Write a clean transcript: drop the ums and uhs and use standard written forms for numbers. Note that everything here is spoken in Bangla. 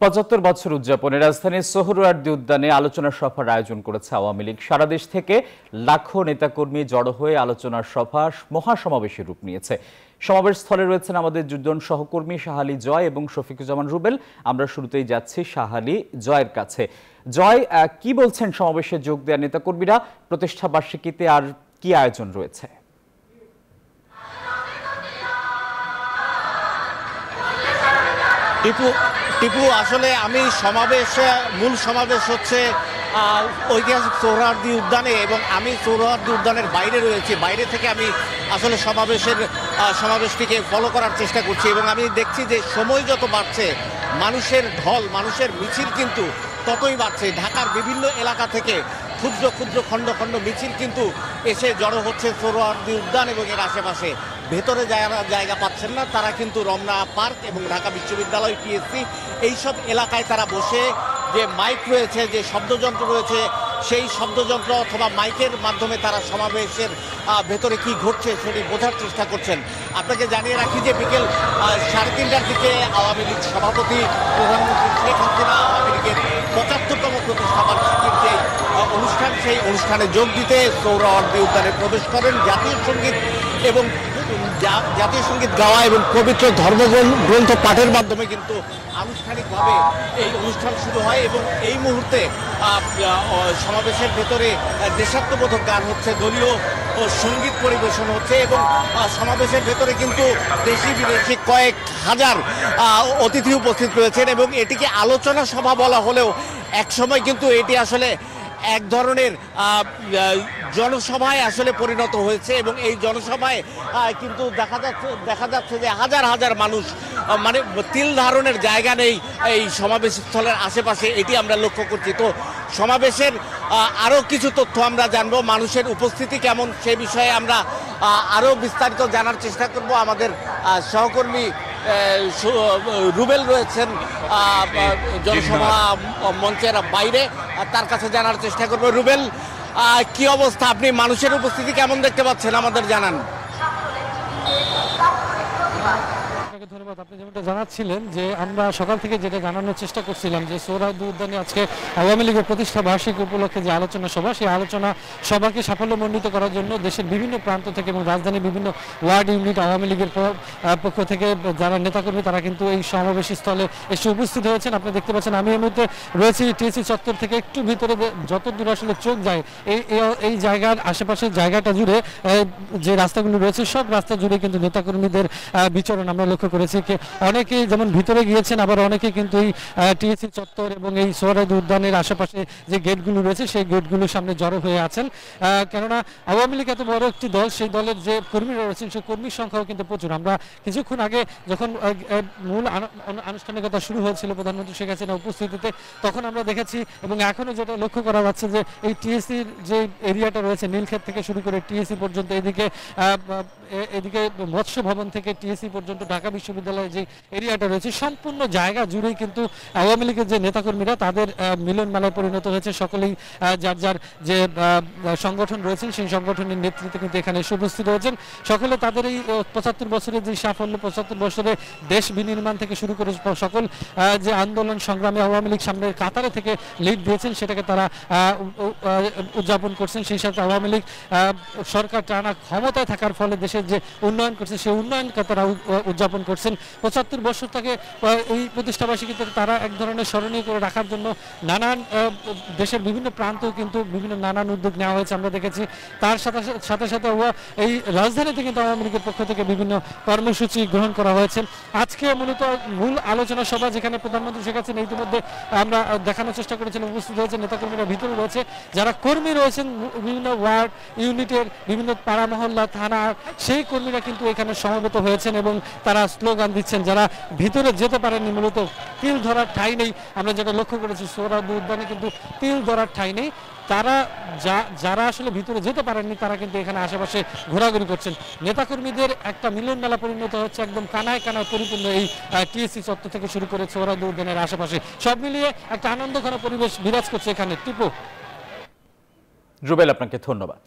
৭৫ বছর উদযাপনে রাজধানীর সোহরাওয়ার্দী উদ্যানে আলোচনা সভার আয়োজন করেছে আওয়ামী লীগ। সারা দেশ থেকে লাখো নেতাকর্মী জড়ো হয়ে আলোচনার সভা মহাসমাবেশের রূপ নিয়েছে। সমাবেশ স্থলে রয়েছেন আমাদের দুজন সহকর্মী শাহালি জয় এবং শফিকুজ্জামান রুবেল। আমরা শুরুতেই যাচ্ছি শাহালি জয়ের কাছে। জয়, কি বলছেন সমাবেশে যোগ দেওয়া নেতাকর্মীরা? প্রতিষ্ঠা বার্ষিকীতে আর কি আয়োজন রয়েছে? টিপু, আসলে আমি মূল সমাবেশ হচ্ছে ঐতিহাসিক সোহরাওয়ার্দী উদ্যানে, এবং আমি সোহরাওয়ার্দী উদ্যানের বাইরে রয়েছি। বাইরে থেকে আমি আসলে সমাবেশটিকে ফলো করার চেষ্টা করছি, এবং আমি দেখছি যে সময় যত বাড়ছে মানুষের ঢল, মানুষের মিছিল কিন্তু ততই বাড়ছে। ঢাকার বিভিন্ন এলাকা থেকে ক্ষুদ্র ক্ষুদ্র খণ্ড খণ্ড মিছিল কিন্তু এসে জড়ো হচ্ছে সোহরাওয়ার্দী উদ্যান এবং এর আশেপাশে। ভেতরে যারা জায়গা পাচ্ছেন না তারা কিন্তু রমনা পার্ক এবং ঢাকা বিশ্ববিদ্যালয় টিএসসি এইসব এলাকায় তারা বসে যে মাইক রয়েছে, যে শব্দযন্ত্র রয়েছে, সেই শব্দযন্ত্র অথবা মাইকের মাধ্যমে তারা সমাবেশের ভেতরে কি ঘটছে সেটি বোঝার চেষ্টা করছেন। আপনাকে জানিয়ে রাখি যে বিকেল 3:30টার দিকে আওয়ামী লীগ সভাপতি প্রধানমন্ত্রী শেখ হাসিনা আওয়ামী লীগের ৭৫তম প্রতিষ্ঠা বার্ষিকীর যে অনুষ্ঠান, সেই অনুষ্ঠানে যোগ দিতে সোহরাওয়ার্দী উদ্যানে প্রবেশ করেন। জাতীয় সঙ্গীত গাওয়া এবং পবিত্র ধর্মগ্রন্থ পাঠের মাধ্যমে কিন্তু আনুষ্ঠানিকভাবে এই অনুষ্ঠান শুরু হয়, এবং এই মুহূর্তে সমাবেশের ভেতরে দেশাত্মবোধক গান হচ্ছে, দলীয় সঙ্গীত পরিবেশন হচ্ছে, এবং সমাবেশের ভেতরে কিন্তু দেশি বিদেশি কয়েক হাজার অতিথি উপস্থিত রয়েছেন। এবং এটিকে আলোচনা সভা বলা হলেও একসময় কিন্তু এটি আসলে এক ধরনের জনসভায় আসলে পরিণত হয়েছে, এবং এই জনসভায় কিন্তু দেখা যাচ্ছে যে হাজার হাজার মানুষ, মানে তিল ধারণের জায়গা নেই এই সমাবেশ স্থলের আশেপাশে, এটি আমরা লক্ষ্য করছি। তো সমাবেশের আরও কিছু তথ্য আমরা জানবো, মানুষের উপস্থিতি কেমন সে বিষয়ে আমরা আরও বিস্তারিত জানার চেষ্টা করব। আমাদের সহকর্মী রুবেল রয়েছেন জনসভা মঞ্চের বাইরে, তার কাছে জানার চেষ্টা করবো। রুবেল, কি অবস্থা? আপনি মানুষের উপস্থিতি কেমন দেখতে পাচ্ছেন আমাদের জানান। ধন্যবাদ। আপনি যেমনটা জানাচ্ছিলেন যে আমরা সকাল থেকে যেটা জানানোর চেষ্টা করছিলাম যে সোহরাওয়ার্দী উদ্যানে আজকে আওয়ামী লীগের প্রতিষ্ঠা বার্ষিকী উপলক্ষে যে আলোচনা সভা, সেই আলোচনা সভাকে সাফল্যমণ্ডিত করার জন্য দেশের বিভিন্ন প্রান্ত থেকে এবং রাজধানীর বিভিন্ন ওয়ার্ড ইউনিট আওয়ামী লীগের পক্ষ থেকে যারা নেতাকর্মী তারা কিন্তু এই সমাবেশ স্থলে এসে উপস্থিত হয়েছেন। আপনি দেখতে পাচ্ছেন আমি এই মুহূর্তে রয়েছি টিএসসি চত্বর থেকে একটু ভিতরে, যত দূর আসলে চোখ যায় এই জায়গার আশেপাশের জায়গাটা জুড়ে যে রাস্তাগুলো রয়েছে সব রাস্তা জুড়ে কিন্তু নেতাকর্মীদের বিচরণ আমরা লক্ষ্য করেছি। অনেকেই যেমন ভিতরে গিয়েছেন, আবার অনেকেই কিন্তু এই টিএসসি চত্বর এবং এই সোহরাওয়ার্দী উদ্যানের আশেপাশে যে গেটগুলো রয়েছে সেই গেটগুলোর সামনে জড়ো হয়ে আছেন। কেননা আওয়ামী লীগ এত বড় একটি দল, সেই দলের যে কর্মীরা রয়েছেন সেই কর্মীর সংখ্যাও কিন্তু প্রচুর। আমরা কিছুক্ষণ আগে যখন মূল আনুষ্ঠানিকতা শুরু হয়েছিল প্রধানমন্ত্রী শেখ হাসিনা উপস্থিতিতে, তখন আমরা দেখেছি এবং এখনো যেটা লক্ষ্য করা যাচ্ছে যে এই টিএসসির যে এরিয়াটা রয়েছে নীলক্ষেত থেকে শুরু করে টিএসসি পর্যন্ত, এদিকে মৎস্য ভবন থেকে টিএসসি পর্যন্ত ঢাকা বিশ্ববিদ্যালয়ের যে এরিয়াটা রয়েছে সম্পূর্ণ জায়গা জুড়েই কিন্তু আওয়ামী লীগের যে নেতাকর্মীরা তাদের মিলন মেলায় পরিণত হয়েছে। সকলেই যার যার যে সংগঠন রয়েছেন সেই সংগঠনের নেতৃত্বে কিন্তু এখানে এসে উপস্থিত হয়েছেন। সকলে তাদের এই ৭৫ বছরের যে সাফল্য, ৭৫ বছরে দেশ বিনির্মাণ থেকে শুরু করে সকল যে আন্দোলন সংগ্রামে আওয়ামী লীগ সামনের কাতারে থেকে লিড দিয়েছেন সেটাকে তারা উদযাপন করছেন। সেই সাথে আওয়ামী লীগ সরকার টানা ক্ষমতায় থাকার ফলে দেশের যে উন্নয়ন করছে সেই উন্নয়নকে তারা উদযাপন করছেন। ৭৫ বছর থেকে এই প্রতিষ্ঠাবার্ষিকীতে তারা এক ধরনের স্মরণীয় করে রাখার জন্য নানান দেশের বিভিন্ন প্রান্তেও কিন্তু বিভিন্ন নানান উদ্যোগ নেওয়া হয়েছে আমরা দেখেছি। তার সাথে সাথে এই রাজধানীতে কিন্তু আওয়ামী লীগের পক্ষ থেকে বিভিন্ন কর্মসূচি গ্রহণ করা হয়েছে। আজকে মূলত মূল আলোচনা সভা যেখানে প্রধানমন্ত্রী শেখ হাসিনা ইতিমধ্যে আমরা দেখানোর চেষ্টা করেছেন উপস্থিত হয়েছেন, নেতাকর্মীরা ভিতরে রয়েছে, যারা কর্মী রয়েছেন বিভিন্ন ওয়ার্ড ইউনিটের বিভিন্ন পাড়া মহল্লা থানা, সেই কর্মীরা কিন্তু এখানে সমবেত হয়েছেন এবং তারা স্লোগান দিচ্ছেন। যারা ভিতরে যেতে পারেননি, মূলত তিল ধরার ঠাঁই নেই, আমরা যেটা লক্ষ্য করেছি সোহরাওয়ার্দী উদ্যানে কিন্তু তিল ধরার ঠাঁই নেই, তারা যারা আসলে ভিতরে যেতে পারেননি তারা কিন্তু এখানে আশেপাশে ঘোরাঘুরি করছেন। নেতাকর্মীদের একটা মিলন মেলা পরিণত হচ্ছে, একদম কানায় কানায় পরিপূর্ণ এই টিএসসি চত্বর থেকে শুরু করে সোহরাওয়ার্দী উদ্যানের আশেপাশে সব মিলিয়ে একটা আনন্দঘন পরিবেশ বিরাজ করছে এখানে। টিপু, রুবেল, আপনাকে ধন্যবাদ।